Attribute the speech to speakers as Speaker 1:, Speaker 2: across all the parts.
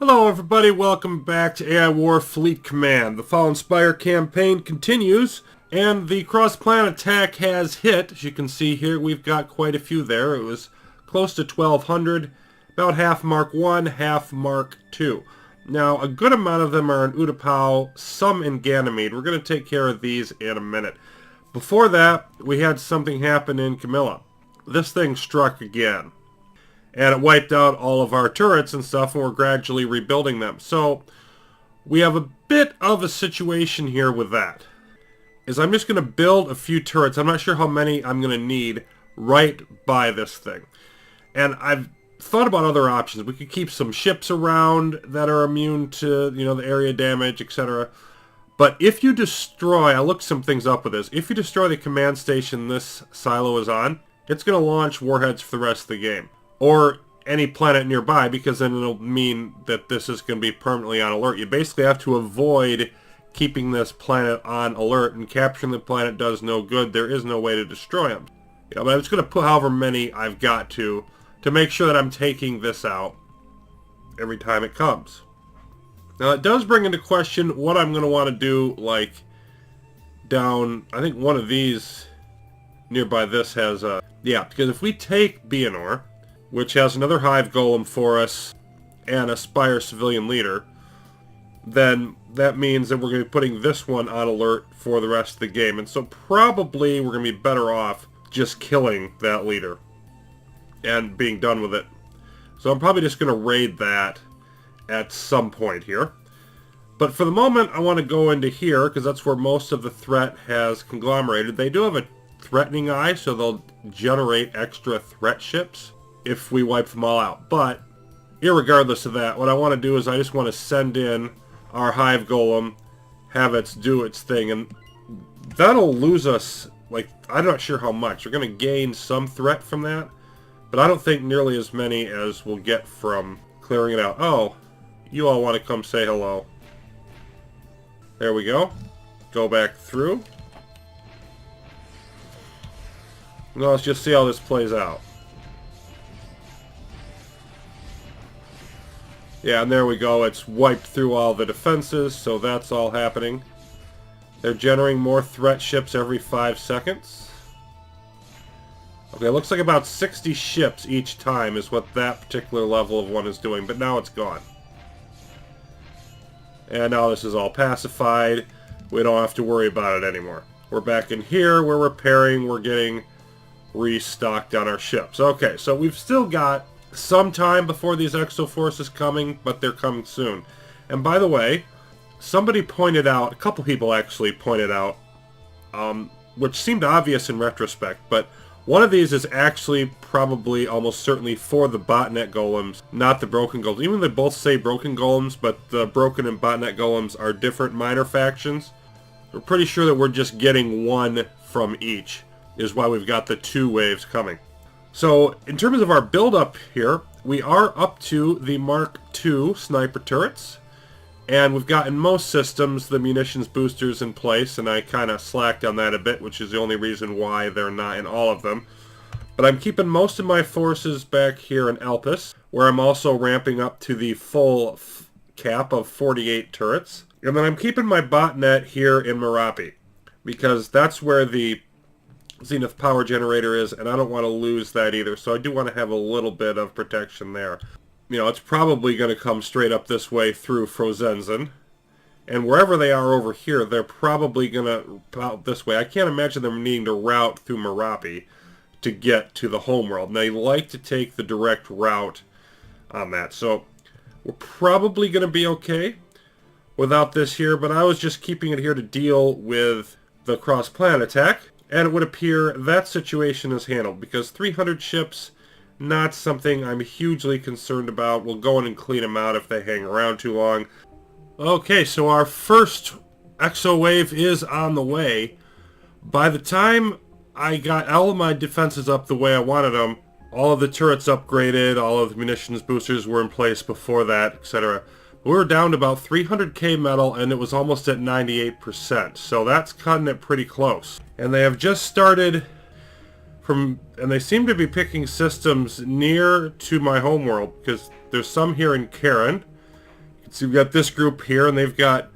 Speaker 1: Hello everybody, welcome back to AI War Fleet Command. The Fallen Spire campaign continues, and the cross-planet attack has hit. As you can see here, we've got quite a few there. It was close to 1,200, about half Mark 1, half Mark 2. Now, a good amount of them are in Utapau, some in Ganymede. We're going to take care of these in a minute. Before that, we had something happen in Camilla. This thing struck again. And it wiped out all of our turrets and stuff, and we're gradually rebuilding them. So, we have a bit of a situation here with that. I'm just going to build a few turrets. I'm not sure how many I'm going to need right by this thing. And I've thought about other options. We could keep some ships around that are immune to, the area damage, etc. But if you destroy, I looked some things up with this. If you destroy the command station this silo is on, it's going to launch warheads for the rest of the game. Or any planet nearby, because then it'll mean that this is going to be permanently on alert. You basically have to avoid keeping this planet on alert, and capturing the planet does no good. There is no way to destroy them. But I'm just going to put however many I've got to make sure that I'm taking this out every time it comes. Now it does bring into question what I'm going to want to do, like down, I think one of these nearby this has a, because if we take Bianor, which has another Hive Golem for us, and a Spire Civilian Leader, then that means that we're going to be putting this one on alert for the rest of the game. And so probably we're going to be better off just killing that leader and being done with it. So I'm probably just going to raid that at some point here. But for the moment, I want to go into here, because that's where most of the threat has conglomerated. They do have a threatening eye, so they'll generate extra threat ships if we wipe them all out. But irregardless of that, what I want to do is I just want to send in our Hive Golem, have it do its thing, and that'll lose us, like, I'm not sure how much. We're going to gain some threat from that, but I don't think nearly as many as we'll get from clearing it out. Oh, you all want to come say hello. There we go. Go back through. Now let's just see how this plays out. Yeah, and there we go. It's wiped through all the defenses, so that's all happening. They're generating more threat ships every 5 seconds. Okay, it looks like about 60 ships each time is what that particular level of one is doing, but now it's gone. And now this is all pacified. We don't have to worry about it anymore. We're back in here, we're repairing, we're getting restocked on our ships. Okay, so we've still got some time before these exo forces coming, but they're coming soon. And by the way, somebody pointed out, a couple people actually pointed out, which seemed obvious in retrospect, but one of these is actually probably almost certainly for the botnet golems, not the broken golems. Even though they both say broken golems, but the broken and botnet golems are different minor factions. We're pretty sure that we're just getting one from each, is why we've got the 2 waves coming. So, in terms of our build-up here, we are up to the Mark II sniper turrets, and we've got in most systems the munitions boosters in place, and I kind of slacked on that a bit, which is the only reason why they're not in all of them. But I'm keeping most of my forces back here in Elpis, where I'm also ramping up to the full cap of 48 turrets. And then I'm keeping my botnet here in Merapi, because that's where the Zenith power generator is, and I don't want to lose that either, so I do want to have a little bit of protection there. It's probably going to come straight up this way through Frozenzen, and wherever they are over here, they're probably going to out this way. I can't imagine them needing to route through Merapi to get to the homeworld, and they like to take the direct route on that, so we're probably going to be okay without this here, but I was just keeping it here to deal with the cross-planet attack. And it would appear that situation is handled, because 300 ships, not something I'm hugely concerned about. We'll go in and clean them out if they hang around too long. Okay, so our first exo wave is on the way. By the time I got all of my defenses up the way I wanted them, all of the turrets upgraded, all of the munitions boosters were in place before that, etc. We were down to about 300k metal, and it was almost at 98%, so that's cutting it pretty close. And they have just started and they seem to be picking systems near to my homeworld, because there's some here in Karen, So we've got this group here, and they've got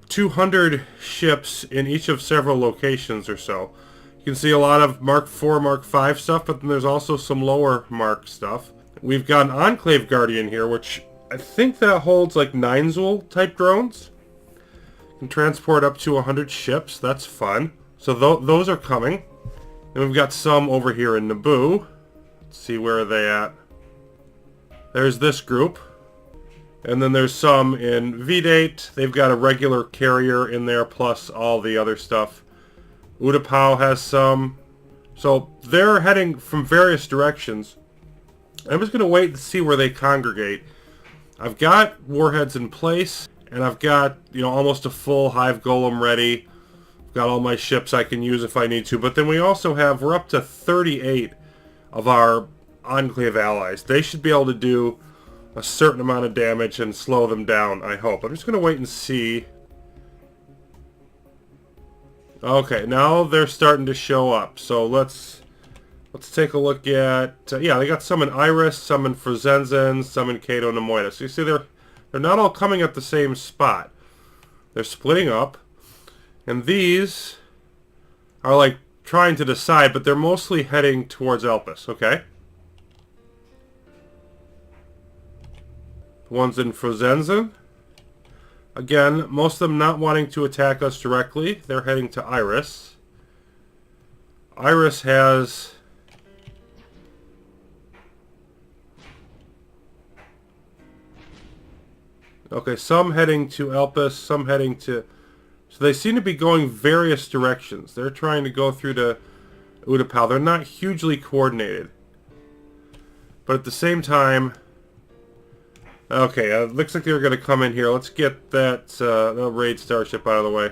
Speaker 1: 200 ships in each of several locations or so. You can see a lot of Mark 4, Mark 5 stuff, but then there's also some lower Mark stuff. We've got an Enclave Guardian here, which I think that holds like 9 Zool type drones. Can transport up to 100 ships. That's fun. So those are coming. And we've got some over here in Naboo. Let's see, where are they at? There's this group. And then there's some in V-Date. They've got a regular carrier in there, plus all the other stuff. Utapau has some. So they're heading from various directions. I'm just going to wait and see where they congregate. I've got warheads in place. And I've got, almost a full Hive Golem ready. I've got all my ships I can use if I need to. But then we also have, we're up to 38 of our Enclave allies. They should be able to do a certain amount of damage and slow them down, I hope. I'm just going to wait and see. Okay, now they're starting to show up. So let's take a look at... yeah, they got some in Iris, some in Frozenzen, some in Cato Nemoida. So you see they're not all coming at the same spot. They're splitting up. And these are like trying to decide, but they're mostly heading towards Elpis, okay? The ones in Frozenzen. Again, most of them not wanting to attack us directly. They're heading to Iris. Iris has... okay, some heading to Elpis, some heading to... so they seem to be going various directions. They're trying to go through to Utapau. They're not hugely coordinated. But at the same time... okay, looks like they're going to come in here. Let's get that raid starship out of the way.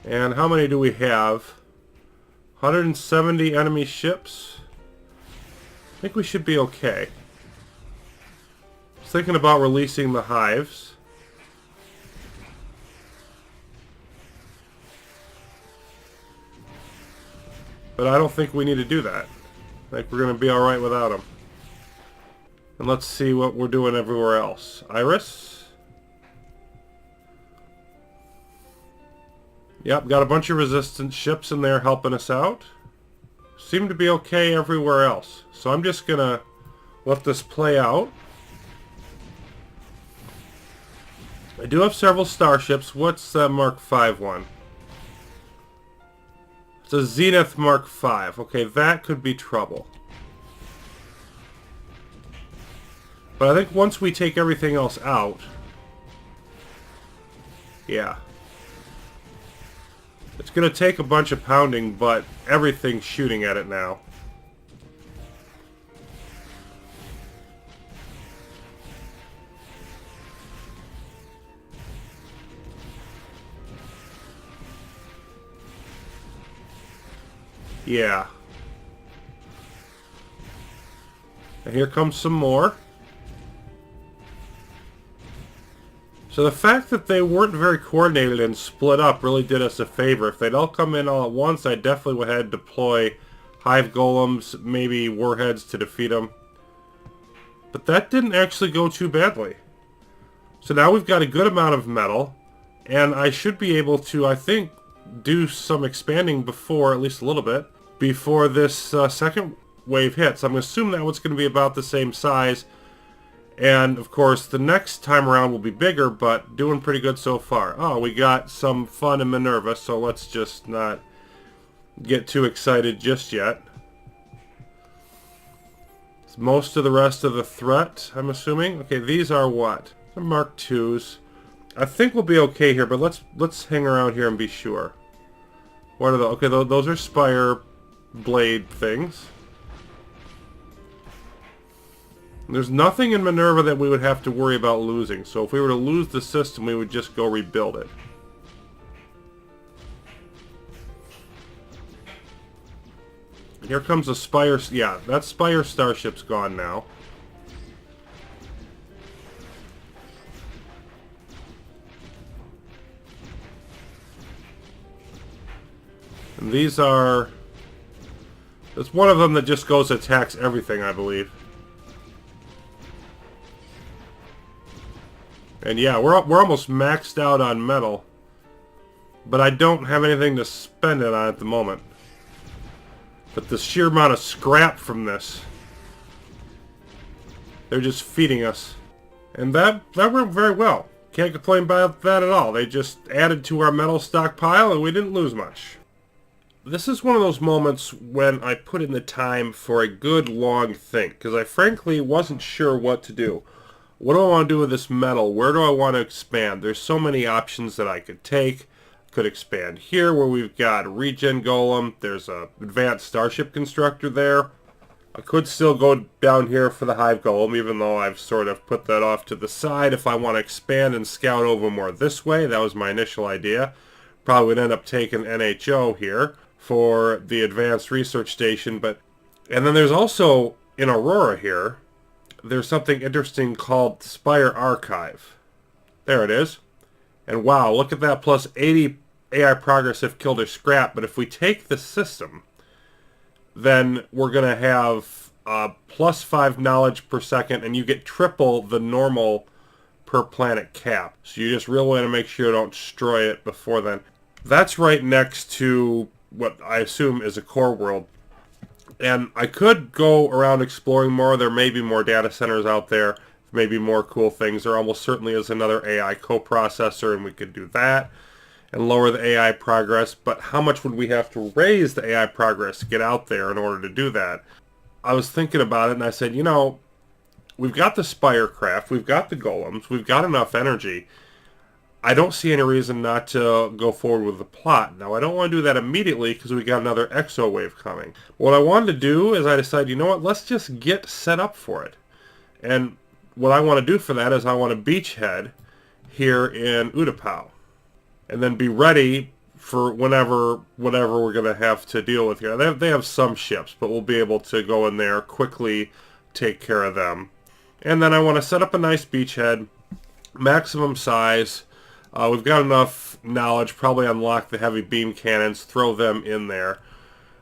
Speaker 1: And how many do we have? 170 enemy ships. I think we should be okay. I was thinking about releasing the hives. But I don't think we need to do that. I think we're going to be alright without them. And let's see what we're doing everywhere else. Iris. Yep, got a bunch of resistance ships in there helping us out. Seem to be okay everywhere else. So I'm just going to let this play out. I do have several starships. What's the Mark 5 one? It's a Zenith Mark 5. Okay, that could be trouble. But I think once we take everything else out... yeah. It's going to take a bunch of pounding, but everything's shooting at it now. Yeah. And here comes some more. So the fact that they weren't very coordinated and split up really did us a favor. If they'd all come in all at once, I definitely would have deploy Hive Golems, maybe Warheads to defeat them. But that didn't actually go too badly. So now we've got a good amount of metal, and I should be able to, I think, do some expanding before, at least a little bit, before this second wave hits. I'm assuming that one's going to be about the same size. And, of course, the next time around will be bigger, but doing pretty good so far. Oh, we got some fun in Minerva, so let's just not get too excited just yet. It's most of the rest of the threat, I'm assuming. Okay, these are what? They're Mark IIs. I think we'll be okay here, but let's hang around here and be sure. What are the... okay, those are Spire blade things. There's nothing in Minerva that we would have to worry about losing. So if we were to lose the system, we would just go rebuild it. Here comes a Spire... yeah, that Spire starship's gone now. And these are... There's one of them that just goes attacks everything, I believe. And yeah, we're almost maxed out on metal. But I don't have anything to spend it on at the moment. But the sheer amount of scrap from this... They're just feeding us. And that worked very well. Can't complain about that at all. They just added to our metal stockpile and we didn't lose much. This is one of those moments when I put in the time for a good long think, because I frankly wasn't sure what to do. What do I want to do with this metal? Where do I want to expand? There's so many options that I could take. Could expand here where we've got a regen golem. There's a advanced starship constructor there. I could still go down here for the hive golem, even though I've sort of put that off to the side. If I want to expand and scout over more this way, that was my initial idea. Probably would end up taking NHO here for the advanced research station. And then there's also, in Aurora here, there's something interesting called Spire Archive. There it is. And wow, look at that, plus 80 AI progress if killed or scrap. But if we take the system, then we're going to have plus 5 knowledge per second, and you get triple the normal per planet cap. So you just really want to make sure you don't destroy it before then. That's right next to what I assume is a core world. And I could go around exploring more. There may be more data centers out there, maybe more cool things. There almost certainly is another AI coprocessor, and we could do that and lower the AI progress. But how much would we have to raise the AI progress to get out there in order to do that? I was thinking about it, and I said, you know, we've got the Spire craft, we've got the golems, we've got enough energy. I don't see any reason not to go forward with the plot. Now, I don't want to do that immediately because we got another exo wave coming. What I wanted to do is I decided, you know what, let's just get set up for it. And what I want to do for that is I want to beachhead here in Utapau. And then be ready for whatever we're going to have to deal with here. They have some ships, but we'll be able to go in there, quickly take care of them. And then I want to set up a nice beachhead, maximum size. We've got enough knowledge, probably unlock the heavy beam cannons, throw them in there.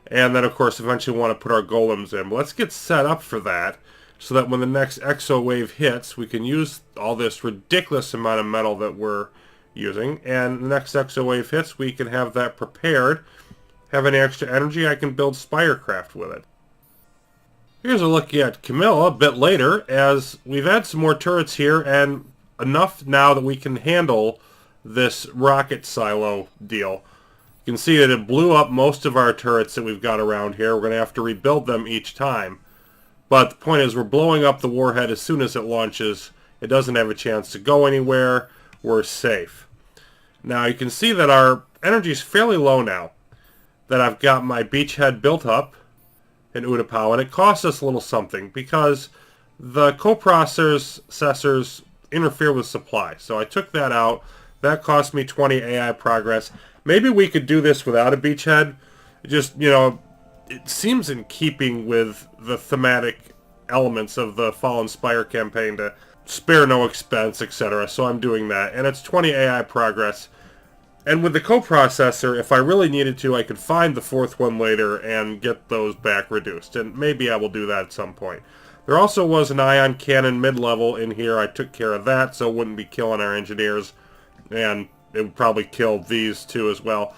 Speaker 1: And then, of course, eventually want to put our golems in. But let's get set up for that, so that when the next exo wave hits, we can use all this ridiculous amount of metal that we're using. And the next exo wave hits, we can have that prepared. Have any extra energy, I can build Spirecraft with it. Here's a look at Camilla a bit later, as we've had some more turrets here, and enough now that we can handle this rocket silo deal. You can see that it blew up most of our turrets that we've got around here. We're going to have to rebuild them each time. But the point is, we're blowing up the warhead as soon as it launches. It doesn't have a chance to go anywhere. We're safe. Now you can see that our energy is fairly low now. That I've got my beachhead built up in Utapau, and it costs us a little something because the coprocessors interfere with supply. So I took that out. That cost me 20 AI progress. Maybe we could do this without a beachhead. Just, you know, it seems in keeping with the thematic elements of the Fallen Spire campaign to spare no expense, etc. So I'm doing that. And it's 20 AI progress. And with the coprocessor, if I really needed to, I could find the fourth one later and get those back reduced. And maybe I will do that at some point. There also was an ion cannon mid-level in here. I took care of that, so it wouldn't be killing our engineers. And it would probably kill these two as well.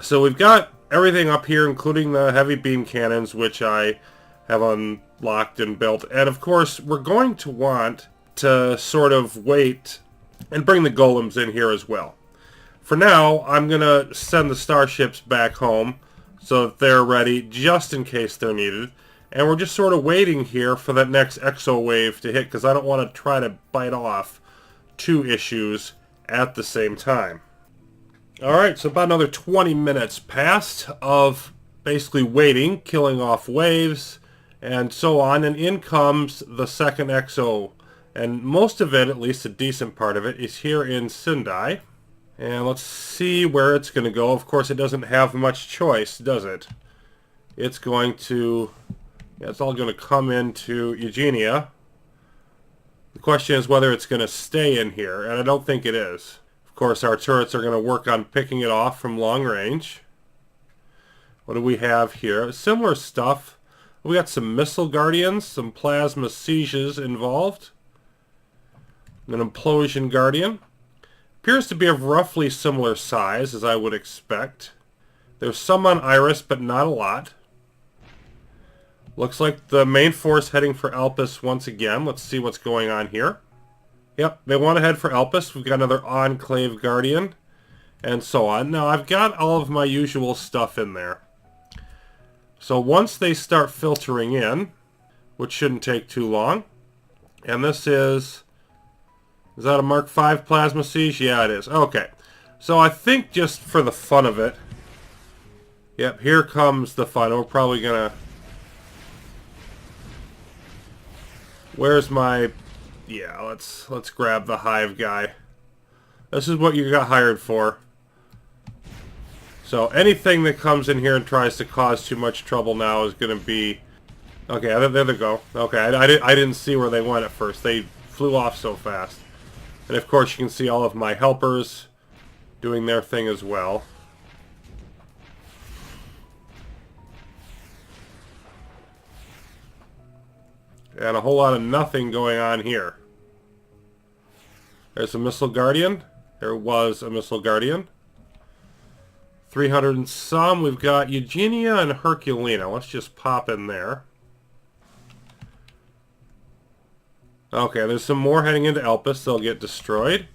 Speaker 1: So we've got everything up here, including the heavy beam cannons, which I have unlocked and built. And of course, we're going to want to sort of wait and bring the golems in here as well. For now, I'm going to send the starships back home so that they're ready just in case they're needed. And we're just sort of waiting here for that next exo wave to hit, because I don't want to try to bite off two issues at the same time. Alright, so about another 20 minutes passed of basically waiting, killing off waves, and so on, and in comes the second exo. And most of it, at least a decent part of it, is here in Sindai. And let's see where it's going to go. Of course, it doesn't have much choice, does it? It's going to... yeah, it's all going to come into Eugenia. The question is whether it's going to stay in here, and I don't think it is. Of course, our turrets are going to work on picking it off from long range. What do we have here? Similar stuff. We got some missile guardians, some plasma sieges involved. An implosion guardian. Appears to be of roughly similar size as I would expect. There's some on Iris, but not a lot. Looks like the main force heading for Elpis once again. Let's see what's going on here. Yep, they want to head for Elpis. We've got another Enclave Guardian, and so on. Now, I've got all of my usual stuff in there. So once they start filtering in, which shouldn't take too long, and this is that a Mark V Plasma Siege? Yeah, it is. Okay. So I think just for the fun of it, yep, here comes the fun. We're probably going to... Where's my... Yeah, let's grab the hive guy. This is what you got hired for. So anything that comes in here and tries to cause too much trouble now is going to be... Okay, there they go. Okay, I didn't see where they went at first. They flew off so fast. And of course you can see all of my helpers doing their thing as well. And a whole lot of nothing going on here. There's a Missile Guardian. There was a Missile Guardian. 300 and some. We've got Eugenia and Herculina. Let's just pop in there. Okay, there's some more heading into Elpis. They'll get destroyed.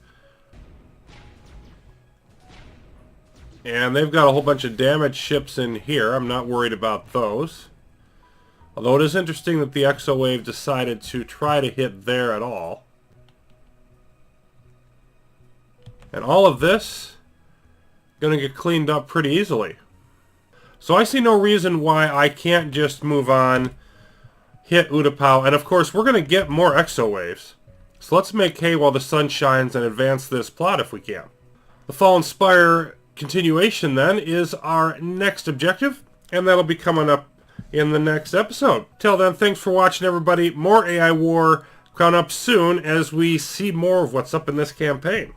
Speaker 1: And they've got a whole bunch of damaged ships in here. I'm not worried about those. Although it is interesting that the Exo Wave decided to try to hit there at all. And all of this going to get cleaned up pretty easily. So I see no reason why I can't just move on, hit Utapau, and of course we're going to get more Exo Waves. So let's make hay while the sun shines and advance this plot if we can. The Fallen Spire continuation then is our next objective, and that'll be coming up in the next episode. Till then, thanks for watching, everybody. More AI War coming up soon as we see more of what's up in this campaign.